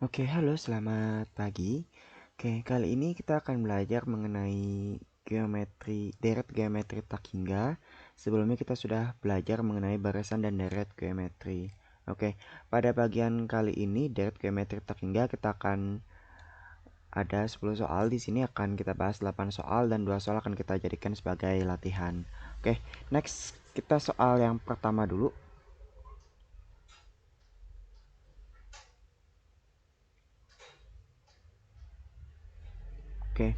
Oke, halo, selamat pagi. Oke, kali ini kita akan belajar mengenai deret geometri tak hingga. Sebelumnya kita sudah belajar mengenai barisan dan deret geometri. Oke, pada bagian kali ini deret geometri tak hingga kita akan ada 10 soal. Di sini akan kita bahas 8 soal dan 2 soal akan kita jadikan sebagai latihan. Oke, next kita soal yang pertama dulu. Oke,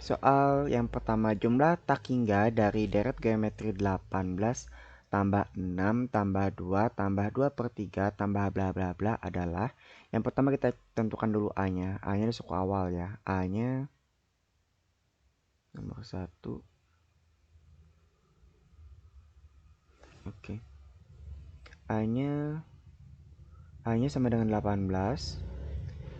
soal yang pertama, jumlah tak hingga dari deret geometri 18 tambah 6 tambah 2 tambah 2 per 3 tambah bla bla bla adalah. Yang pertama kita tentukan dulu A-nya. A-nya di suku awal ya. A-nya nomor 1. Oke. A-nya A-nya sama dengan 18.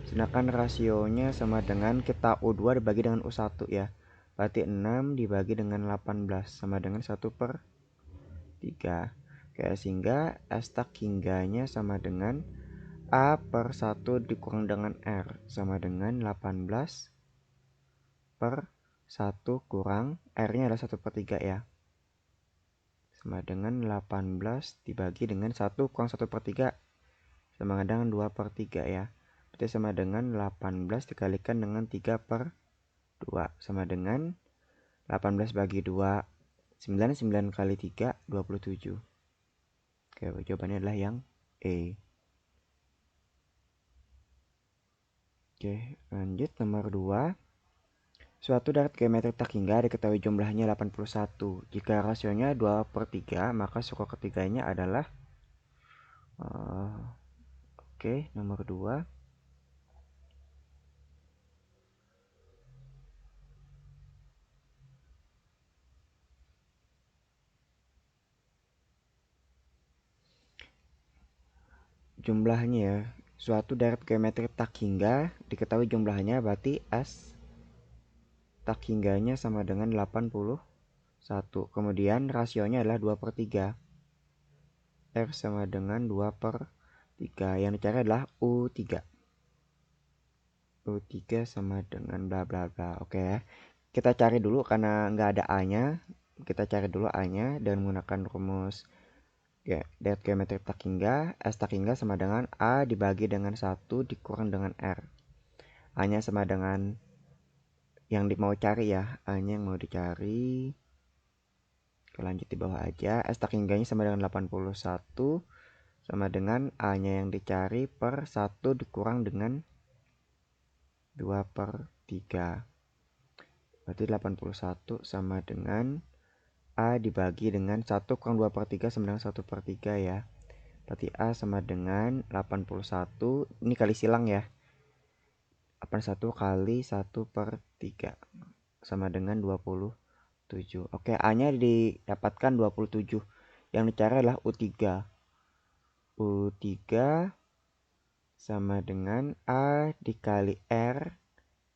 Sedangkan rasionya sama dengan kita U2 dibagi dengan U1 ya. Berarti 6 dibagi dengan 18 sama dengan 1 per 3. Oke, sehingga S tak hingganya sama dengan A per 1 dikurang dengan R sama dengan 18 per 1 kurang R-nya adalah 1 per 3 ya. Sama dengan 18 dibagi dengan 1 kurang 1 per 3 sama dengan 2 per 3 ya. Berarti sama dengan 18 dikalikan dengan 3 per 2 sama dengan 18 bagi 2, 9, 9 kali 3, 27. Oke, jawabannya adalah yang E. Oke, lanjut nomor 2. Suatu deret geometri tak hingga diketahui jumlahnya 81. Jika rasionya 2 per 3, maka suku ketiganya adalah oke, nomor 2. Jumlahnya ya. Suatu deret geometri tak hingga diketahui jumlahnya, berarti S tak hingganya sama dengan 81. Kemudian rasionya adalah 2 per 3. R sama dengan 2 per 3. Yang dicari adalah U3. U3 sama dengan bla bla bla. Oke ya. Kita cari dulu karena nggak ada A-nya. Kita cari dulu A-nya dengan menggunakan rumus deret geometri tak hingga. S tak hingga sama dengan A dibagi dengan 1 dikurang dengan R. A-nya sama dengan yang mau cari ya. A-nya yang mau dicari. Kita lanjut di bawah aja. S tak hingganya sama dengan 81 sama dengan A-nya yang dicari per 1 dikurang dengan 2 per 3. Berarti 81 sama dengan A dibagi dengan 1 kurang 2 per 3 sama dengan 1 per 3 ya. Berarti A sama dengan 81. Ini kali silang ya. 81 kali 1 per 3 sama dengan 27. Oke, A-nya didapatkan 27. Yang dicari adalah U3. U3 sama dengan A dikali R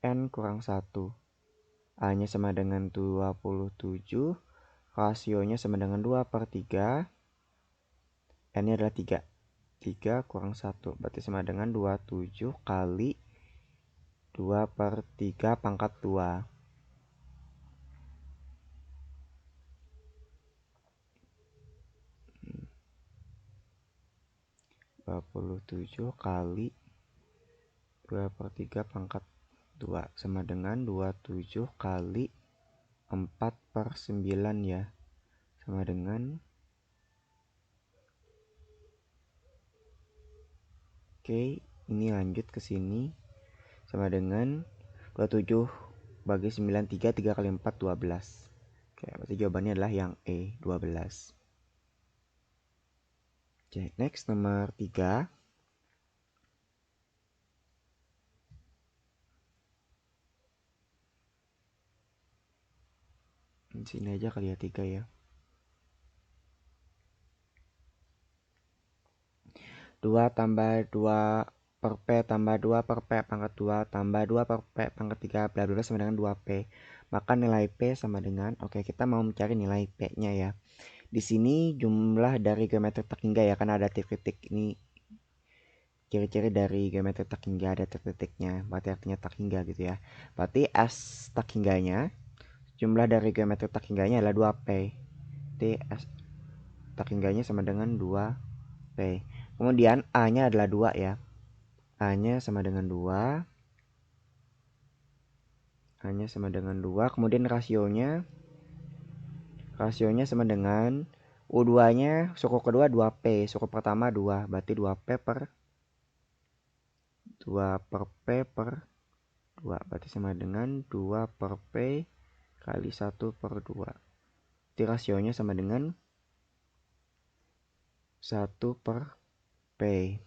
N kurang 1. A-nya sama dengan 27. Rasionya sama dengan 2 per 3. N-nya adalah 3. 3 kurang 1. Berarti sama dengan 27 kali 2 per 3 pangkat 2. 27 kali 2 per 3 pangkat 2 sama dengan 27 kali 4 per 9 ya. Sama dengan oke, ini lanjut ke sini sama dengan 27 bagi 9, 3 kali 4, 12. Oke, berarti jawabannya adalah yang E, 12. Oke, next nomor 3. Di sini aja kali ya 3 ya. 2 tambah 2 per P tambah 2 per P pangkat 2 tambah 2 per P pangkat 3 bla bla sama dengan 2P. Maka nilai P sama dengan, oke, kita mau mencari nilai P-nya ya. Di sini jumlah dari geometri tak hingga ya, karena ada titik ini ciri-ciri dari geometri tak hingga ada titik-titiknya, berarti artinya tak hingga gitu ya. Berarti S tak hingganya, jumlah dari geometri tak hingganya adalah 2P. Berarti S tak hingganya sama dengan 2P. Kemudian A-nya adalah 2 ya. A-nya sama dengan 2. A-nya sama dengan 2. Kemudian rasionya sama dengan U2-nya suku kedua 2P, suku pertama 2, berarti 2P per 2 per P per 2, berarti sama dengan 2 per P kali 1 per 2. Jadi rasionya sama dengan 1 per P.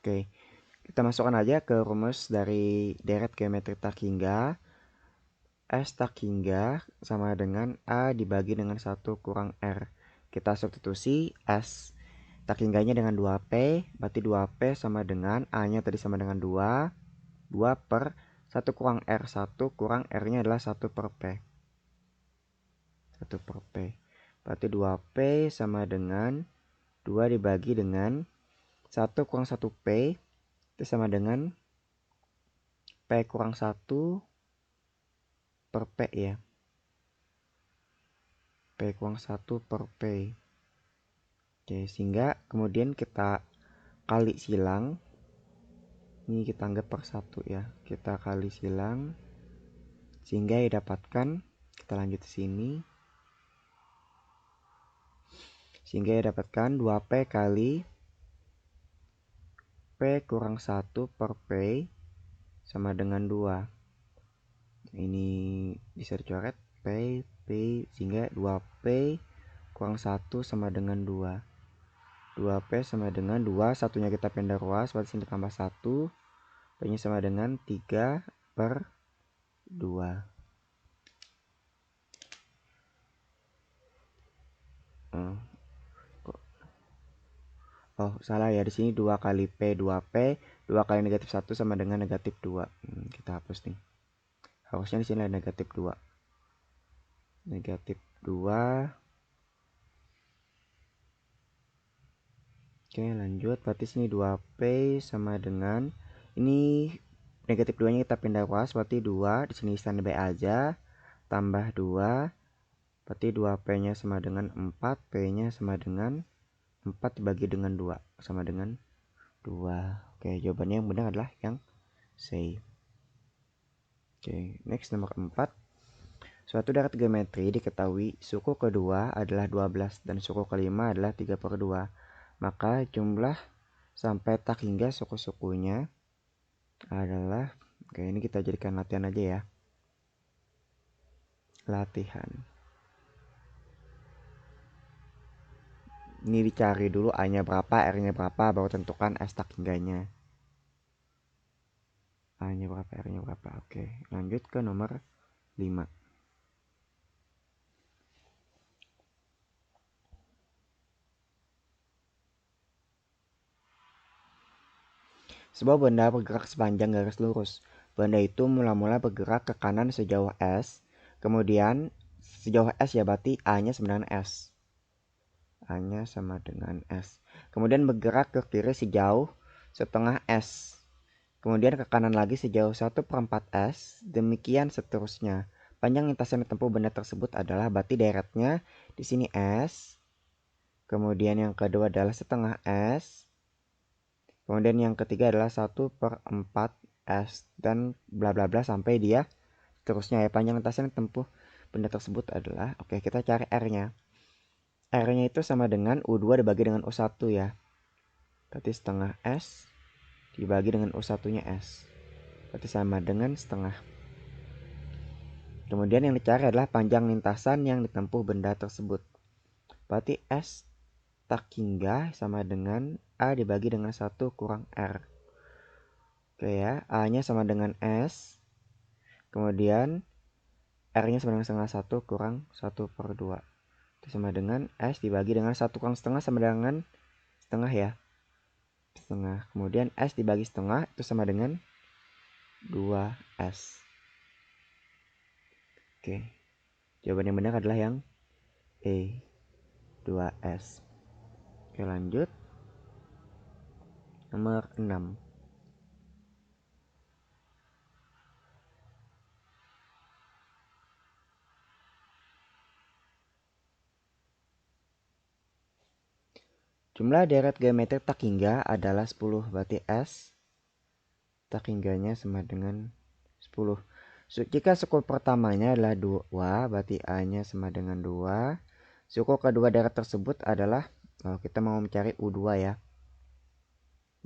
Oke, kita masukkan aja ke rumus dari deret geometri tak hingga. S tak hingga sama dengan A dibagi dengan 1 kurang R. Kita substitusi S tak hingganya dengan 2P, berarti 2P sama dengan A-nya tadi sama dengan 2, 2 per 1 kurang R, 1 kurang R-nya adalah 1 per P. 1 per P. Berarti 2P sama dengan 2 dibagi dengan 1 kurang 1P, itu sama dengan P kurang 1 per P ya. P kurang 1 per P. Oke, sehingga kemudian kita kali silang. Ini kita anggap per 1 ya. Kita kali silang. Sehingga ya dapatkan, kita lanjut ke sini. Sehingga ya dapatkan 2P kali P kurang 1 per P sama dengan 2. Ini bisa dicoret P, sehingga 2P kurang 1 sama dengan 2. 2P sama dengan 2, satunya kita pindah ruas, berarti sini tambah 1. P-nya sama dengan 3 per 2. Oh, salah ya. Di sini 2 kali P, 2P, 2 kali negatif 1 sama dengan negatif 2. Kita hapus nih. Harusnya di sini ada negatif 2. Negatif 2. Oke, lanjut. Berarti sini 2P sama dengan ini negatif 2-nya kita pindah ruas, berarti 2. Di sini standby aja. Tambah 2. Berarti 2P-nya sama dengan 4, P-nya sama dengan 4 dibagi dengan 2 sama dengan 2. Oke, jawabannya yang benar adalah yang C. Oke, next nomor 4. Suatu deret geometri diketahui suku kedua adalah 12 dan suku kelima adalah 3 per 2. Maka jumlah sampai tak hingga suku-sukunya adalah, oke ini kita jadikan latihan aja ya. Latihan. Ini dicari dulu A-nya berapa, R-nya berapa, baru tentukan S tak hingganya. A-nya berapa, R-nya berapa. Oke, lanjut ke nomor 5. Sebuah benda bergerak sepanjang garis lurus. Benda itu mula-mula bergerak ke kanan sejauh S. Kemudian sejauh S ya, berarti A-nya sama dengan S. A-nya sama dengan S. Kemudian bergerak ke kiri sejauh setengah S. Kemudian ke kanan lagi sejauh 1/4 S. Demikian seterusnya. Panjang lintasan yang ditempuh benda tersebut adalah, berarti deretnya di sini S. Kemudian yang kedua adalah setengah S. Kemudian yang ketiga adalah 1/4 S. Dan bla bla bla sampai dia seterusnya ya. Panjang lintasan yang ditempuh benda tersebut adalah, oke kita cari R-nya. R-nya itu sama dengan U2 dibagi dengan U1 ya. Berarti setengah S dibagi dengan U1-nya S. Berarti sama dengan setengah. Kemudian yang dicari adalah panjang lintasan yang ditempuh benda tersebut. Berarti S tak hingga sama dengan A dibagi dengan 1 kurang R. Oke ya, A-nya sama dengan S. Kemudian R-nya sama dengan setengah 1 kurang 1 per 2. Itu sama dengan S dibagi dengan 1 kurang setengah sama dengan setengah ya. Setengah. Kemudian S dibagi setengah itu sama dengan 2S. Oke. Jawaban yang benar adalah yang E, 2S. Oke, lanjut. nomor 6. Jumlah deret geometri tak hingga adalah 10, berarti S tak hingganya sama dengan 10. Jika suku pertamanya adalah 2, berarti A-nya sama dengan 2. Suku kedua deret tersebut adalah, kita mau mencari U2 ya.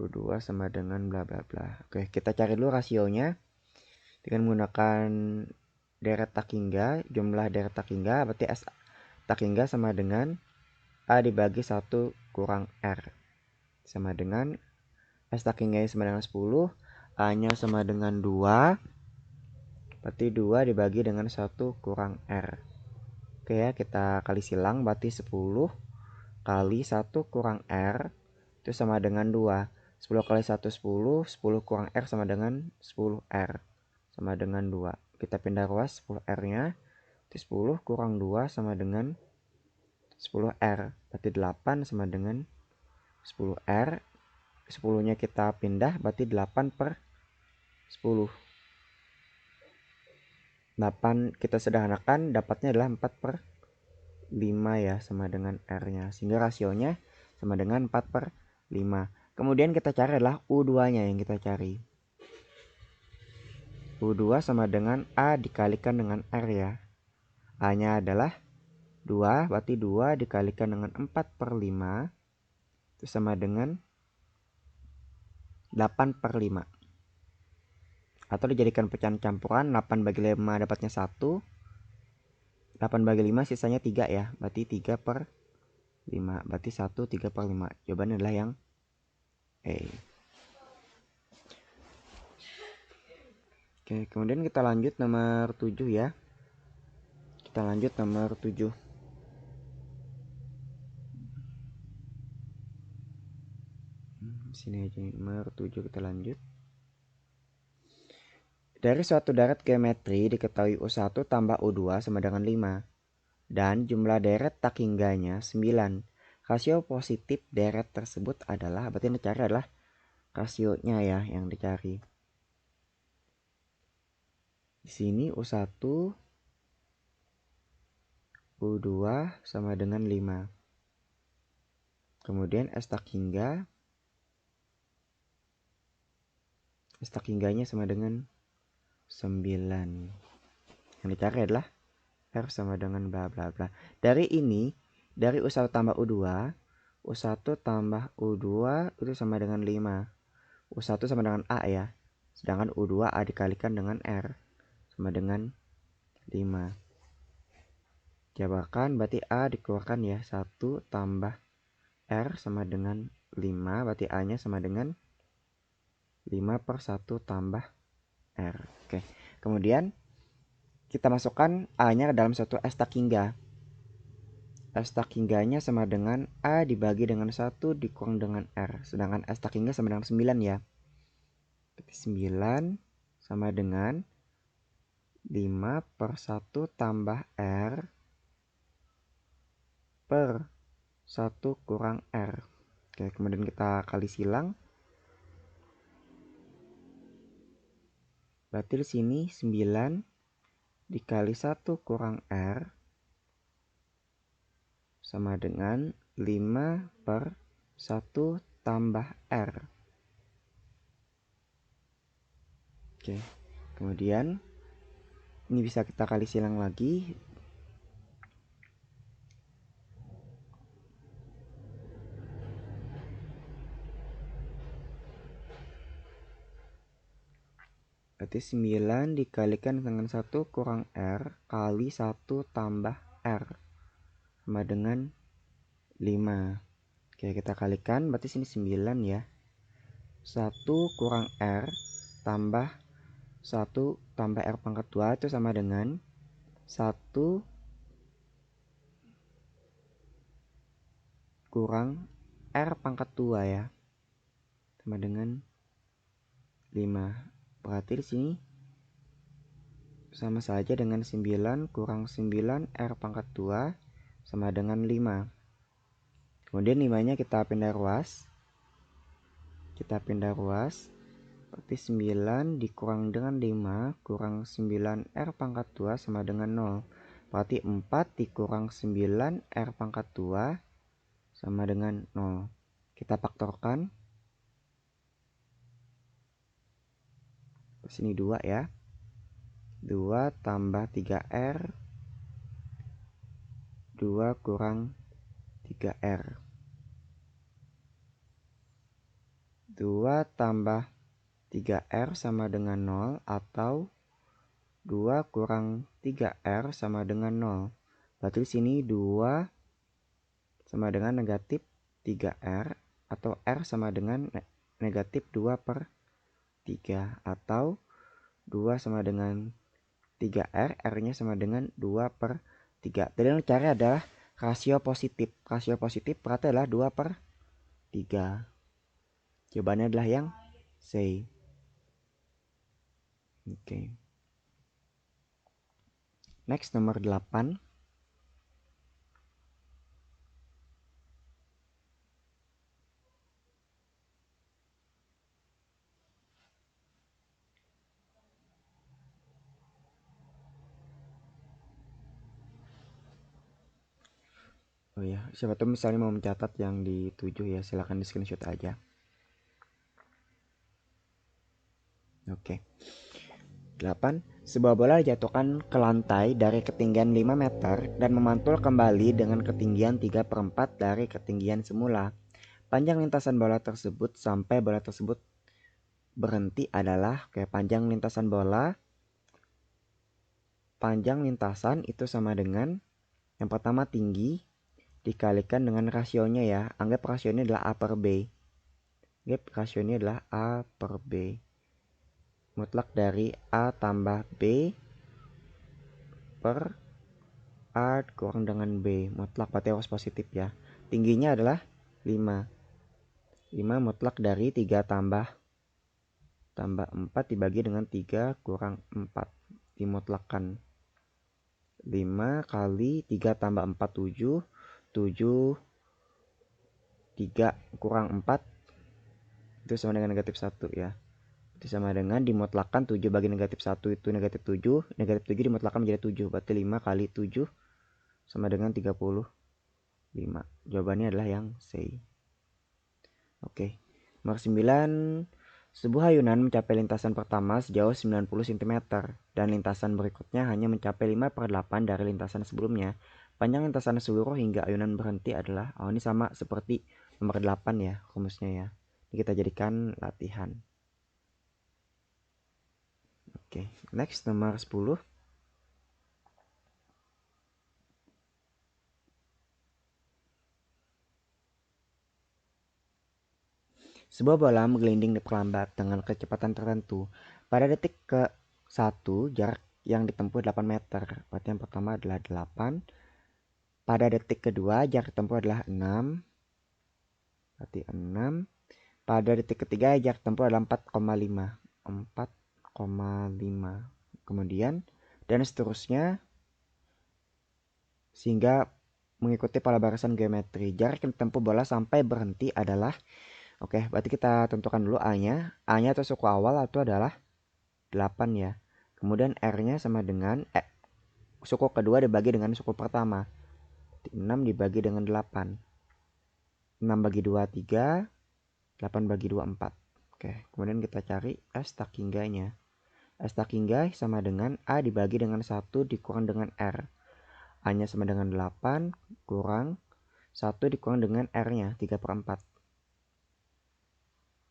U2 sama dengan bla bla bla. Oke, kita cari dulu rasionya. Dengan menggunakan deret tak hingga, jumlah deret tak hingga, berarti S tak hingga sama dengan A dibagi 1 kurang R. Sama dengan S tak hingga sama dengan 10. A-nya sama dengan 2. Berarti 2 dibagi dengan 1 kurang R. Oke ya, kita kali silang, berarti 10 kali 1 kurang R itu sama dengan 2. 10 kali 1 10, 10 kurang R sama dengan 10R. Sama dengan 2. Kita pindah ruas 10R-nya. Itu 10 kurang 2 sama dengan 10R. Berarti 8 sama dengan 10R. 10-nya kita pindah, berarti 8 per 10. 8 kita sederhanakan, dapatnya adalah 4 per 5 ya, sama dengan R-nya. Sehingga rasionya sama dengan 4 per 5. Kemudian kita cari adalah U2-nya yang kita cari. U2 sama dengan A dikalikan dengan R ya. A-nya adalah 2, berarti 2 dikalikan dengan 4 per 5. Itu sama dengan 8 per 5. Atau dijadikan pecahan campuran, 8 bagi 5 dapatnya 1. 8 bagi 5 sisanya 3 ya. Berarti 3 per 5. Berarti 1 3 per 5. Jawabannya adalah yang E. Oke, kemudian kita lanjut nomor 7 ya. Kita lanjut nomor 7. Sini aja nomor 7 kita lanjut. Dari suatu deret geometri diketahui U1 tambah U2 sama dengan 5. Dan jumlah deret tak hingganya 9. Rasio positif deret tersebut adalah, berarti yang dicari adalah rasionya ya yang dicari. Di sini U1 U2 sama dengan 5. Kemudian S tak hingganya sama dengan 9. Yang dicari adalah R sama dengan bla bla bla. Dari ini, dari U1 tambah U2, U1 tambah U2 itu sama dengan 5. U1 sama dengan A ya. Sedangkan U2 A dikalikan dengan R sama dengan 5. Jabarkan, berarti A dikeluarkan ya. 1 tambah R sama dengan 5. Berarti A-nya sama dengan 5 per 1 tambah R. Oke. Kemudian kita masukkan A-nya ke dalam suatu S tak hingga. S tak hingganya sama dengan A dibagi dengan 1 dikurang dengan R. Sedangkan S tak hingga sama dengan 9 ya. 9 sama dengan 5 per 1 tambah R per 1 kurang R. Oke, kemudian kita kali silang. Berarti di sini 9 dikali 1 kurang R sama dengan 5 per 1 tambah R. Oke, kemudian ini bisa kita kali silang lagi. Berarti 9 dikalikan dengan 1 kurang R kali 1 tambah R sama dengan 5. Oke, kita kalikan, berarti sini 9 ya. 1 kurang R tambah 1 tambah R pangkat 2 itu sama dengan 1 kurang R pangkat 2 ya. Sama dengan 5. Berarti di sini sama saja dengan 9 kurang 9 R pangkat 2 sama dengan 5. Kemudian 5-nya kita pindah ruas. Kita pindah ruas. Berarti 9 dikurang dengan 5 kurang 9R pangkat 2 sama dengan 0. Berarti 4 dikurang 9R pangkat 2 sama dengan 0. Kita faktorkan. Sini 2 ya. 2 tambah 3R. 2 kurang 3R. 2 tambah 3R sama dengan 0 atau 2 kurang 3R sama dengan 0. Berarti di sini 2 sama dengan negatif 3R atau R sama dengan negatif 2 per 3 atau 2 sama dengan 3R, R-nya sama dengan 2 per 3. Jadi yang dicari adalah rasio positif. Rasio positif berarti adalah 2 per 3. Jawabannya adalah yang C. Oke. Next, nomor 8. Oh ya, siapa tahu misalnya mau mencatat yang di 7 ya, silahkan di screenshot aja. Oke. 8. Sebuah bola dijatuhkan ke lantai dari ketinggian 5 meter dan memantul kembali dengan ketinggian 3/4 dari ketinggian semula. Panjang lintasan bola tersebut sampai bola tersebut berhenti adalah, panjang lintasan itu sama dengan yang pertama tinggi dikalikan dengan rasionya ya. Anggap rasionya adalah A per B. Mutlak dari A tambah B per A kurang dengan B. Mutlak berarti harus positif ya. Tingginya adalah 5. 5 mutlak dari 3 tambah 4 dibagi dengan 3 kurang 4. Dimutlakkan. 5 kali 3 tambah 4, 7. 7 3 kurang 4 itu sama dengan negatif 1 ya. Itu sama dengan dimutlakkan 7 bagi negatif 1 itu negatif 7. Negatif 7 dimutlakkan menjadi 7. Berarti 5 kali 7 sama dengan 35. Jawabannya adalah yang C. Oke. Nomor 9. Sebuah ayunan mencapai lintasan pertama sejauh 90 cm dan lintasan berikutnya hanya mencapai 5/8 dari lintasan sebelumnya. Panjang lintasan seluruh hingga ayunan berhenti adalah, ini sama seperti nomor 8 ya rumusnya ya. Ini kita jadikan latihan. Oke, next nomor 10. Sebuah bola menggelinding perlambat dengan kecepatan tertentu. Pada detik ke-1 jarak yang ditempuh 8 meter. Berarti yang pertama adalah 8. Pada detik kedua jarak tempuh adalah 6. Berarti 6. Pada detik ketiga jarak tempuh adalah 4,5. 4,5. Kemudian dan seterusnya sehingga mengikuti pola barisan geometri. Jarak yang ditempuh bola sampai berhenti adalah, oke, berarti kita tentukan dulu A-nya. A-nya atau suku awal itu adalah 8 ya. Kemudian R-nya sama dengan suku kedua dibagi dengan suku pertama. 6 dibagi dengan 8. 6 bagi 2 3, 8 bagi 2 4. Oke, kemudian kita cari S tak hingganya. S tak hingga sama dengan A dibagi dengan 1 dikurang dengan R. A-nya sama dengan 8 kurang 1 dikurang dengan R-nya 3/4.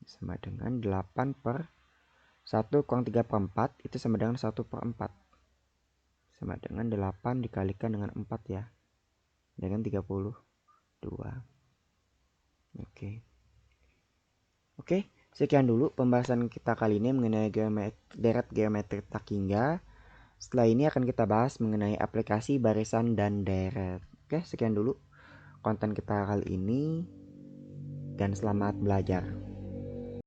Sama dengan 8 per 1 kurang 3/4 itu sama dengan 1/4. Sama dengan 8 dikalikan dengan 4 ya. Dengan 32. Oke, sekian dulu pembahasan kita kali ini mengenai deret geometri tak hingga. Setelah ini akan kita bahas mengenai aplikasi barisan dan deret. Oke, sekian dulu konten kita kali ini dan selamat belajar.